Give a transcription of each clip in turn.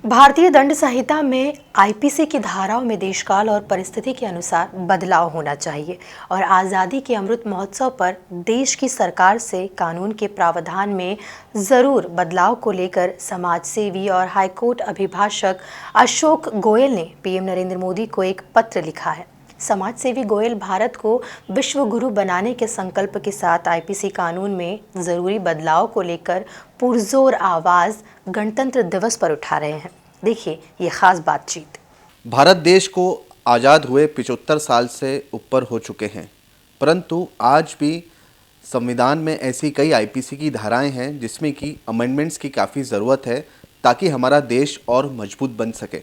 भारतीय दंड संहिता में आईपीसी की धाराओं में देशकाल और परिस्थिति के अनुसार बदलाव होना चाहिए और आज़ादी के अमृत महोत्सव पर देश की सरकार से कानून के प्रावधान में ज़रूर बदलाव को लेकर समाजसेवी और हाईकोर्ट अभिभाषक अशोक गोयल ने पीएम नरेंद्र मोदी को एक पत्र लिखा है। समाजसेवी गोयल भारत को विश्व गुरु बनाने के संकल्प के साथ आईपीसी कानून में ज़रूरी बदलाव को लेकर पुरजोर आवाज़ गणतंत्र दिवस पर उठा रहे हैं। देखिए ये खास बातचीत। भारत देश को आज़ाद हुए 75 साल से ऊपर हो चुके हैं, परंतु आज भी संविधान में ऐसी कई आईपीसी की धाराएं हैं जिसमें कि अमेंडमेंट्स की काफ़ी ज़रूरत है ताकि हमारा देश और मजबूत बन सके।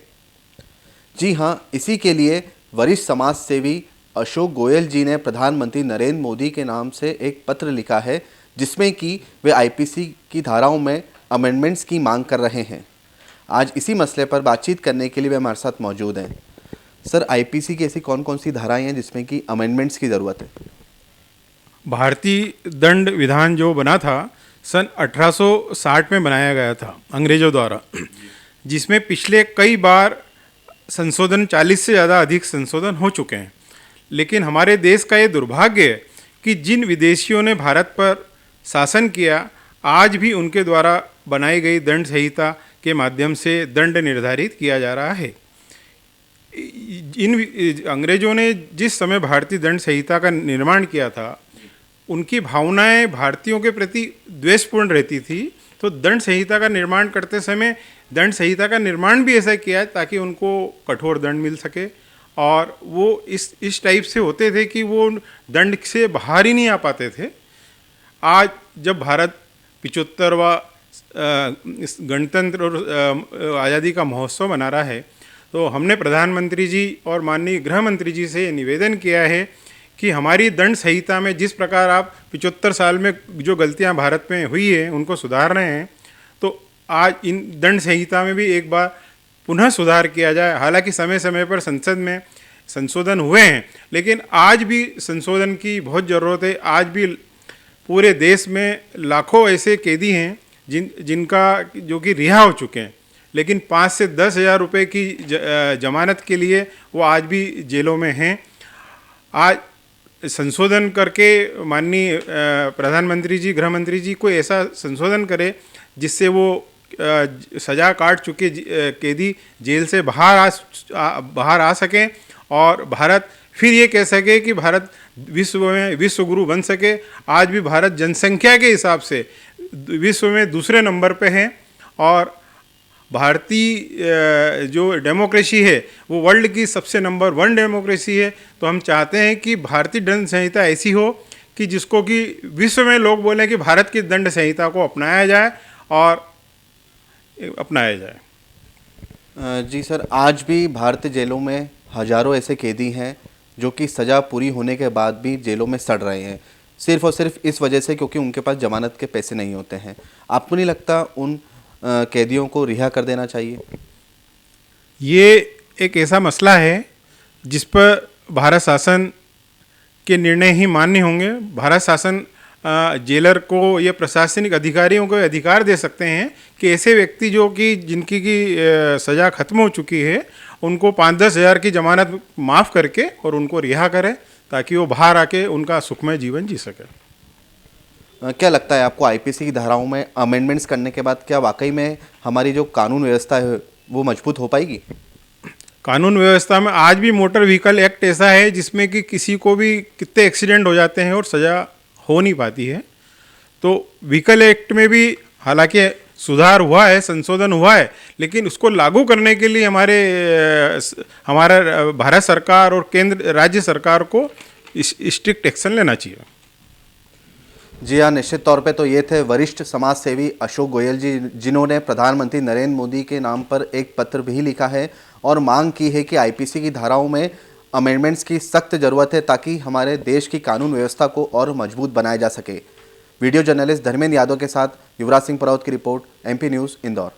जी हाँ, इसी के लिए वरिष्ठ समाज सेवी अशोक गोयल जी ने प्रधानमंत्री नरेंद्र मोदी के नाम से एक पत्र लिखा है जिसमें कि वे आईपीसी की धाराओं में अमेंडमेंट्स की मांग कर रहे हैं। आज इसी मसले पर बातचीत करने के लिए वे हमारे साथ मौजूद हैं। सर, आईपीसी की ऐसी कौन कौन सी धाराएं हैं जिसमें कि अमेंडमेंट्स की ज़रूरत है? भारतीय दंड विधान जो बना था सन 1860 में बनाया गया था अंग्रेज़ों द्वारा, जिसमें पिछले कई बार संशोधन 40 से ज़्यादा अधिक संशोधन हो चुके हैं। लेकिन हमारे देश का ये दुर्भाग्य है कि जिन विदेशियों ने भारत पर शासन किया, आज भी उनके द्वारा बनाई गई दंड संहिता के माध्यम से दंड निर्धारित किया जा रहा है। इन अंग्रेज़ों ने जिस समय भारतीय दंड संहिता का निर्माण किया था, उनकी भावनाएं भारतीयों के प्रति द्वेषपूर्ण रहती थी। तो दंड संहिता का निर्माण करते समय दंड संहिता का निर्माण भी ऐसा किया ताकि उनको कठोर दंड मिल सके, और वो इस टाइप से होते थे कि वो दंड से बाहर ही नहीं आ पाते थे। आज जब भारत 75वां गणतंत्र और आज़ादी का महोत्सव मना रहा है, तो हमने प्रधानमंत्री जी और माननीय गृह मंत्री जी से निवेदन किया है कि हमारी दंड संहिता में जिस प्रकार आप 75 साल में जो गलतियां भारत में हुई है उनको सुधार रहे हैं, तो आज इन दंड संहिता में भी एक बार पुनः सुधार किया जाए। हालांकि समय समय पर संसद में संशोधन हुए हैं, लेकिन आज भी संशोधन की बहुत ज़रूरत है। आज भी पूरे देश में लाखों ऐसे कैदी हैं जिनका जो कि रिहा हो चुके हैं, लेकिन 5 से 10 हज़ार रुपये की जमानत के लिए वो आज भी जेलों में हैं। आज संशोधन करके माननीय प्रधानमंत्री जी, गृह मंत्री जी कोई ऐसा संशोधन करे जिससे वो सज़ा काट चुके कैदी जेल से बाहर आ सकें और भारत फिर ये कह सके कि भारत विश्व गुरु बन सके। आज भी भारत जनसंख्या के हिसाब से विश्व में दूसरे नंबर पे है, और भारतीय जो डेमोक्रेसी है वो वर्ल्ड की सबसे नंबर 1 डेमोक्रेसी है। तो हम चाहते हैं कि भारतीय दंड संहिता ऐसी हो कि जिसको कि विश्व में लोग बोलें कि भारत की दंड संहिता को अपनाया जाए और अपनाया जाए। जी सर, आज भी भारतीय जेलों में हजारों ऐसे कैदी हैं जो कि सज़ा पूरी होने के बाद भी जेलों में सड़ रहे हैं, सिर्फ और सिर्फ इस वजह से क्योंकि उनके पास जमानत के पैसे नहीं होते हैं। आपको नहीं लगता उन कैदियों को रिहा कर देना चाहिए? ये एक ऐसा मसला है जिस पर भारत शासन के निर्णय ही मान्य होंगे। भारत शासन जेलर को या प्रशासनिक अधिकारियों को अधिकार दे सकते हैं कि ऐसे व्यक्ति जो कि जिनकी सज़ा खत्म हो चुकी है उनको 5-10 हज़ार की जमानत माफ़ करके और उनको रिहा करें ताकि वो बाहर आके उनका सुखमय जीवन जी सके। क्या लगता है आपको, आईपीसी की धाराओं में अमेंडमेंट्स करने के बाद क्या वाकई में हमारी जो कानून व्यवस्था है वो मजबूत हो पाएगी? कानून व्यवस्था में आज भी मोटर व्हीकल एक्ट ऐसा है जिसमें कि किसी को भी कितने एक्सीडेंट हो जाते हैं और सज़ा हो नहीं पाती है। तो व्हीकल एक्ट में भी हालांकि सुधार हुआ है, संशोधन हुआ है, लेकिन उसको लागू करने के लिए हमारा भारत सरकार और केंद्र राज्य सरकार को स्ट्रिक्ट एक्शन लेना चाहिए। जी हाँ, निश्चित तौर पे तो ये थे वरिष्ठ समाज सेवी अशोक गोयल जी, जिन्होंने प्रधानमंत्री नरेंद्र मोदी के नाम पर एक पत्र भी लिखा है और मांग की है कि आईपीसी की धाराओं में अमेंडमेंट्स की सख्त ज़रूरत है ताकि हमारे देश की कानून व्यवस्था को और मजबूत बनाया जा सके। वीडियो जर्नलिस्ट धर्मेंद्र यादव के साथ युवराज सिंह पराउत की रिपोर्ट, MP न्यूज़, इंदौर।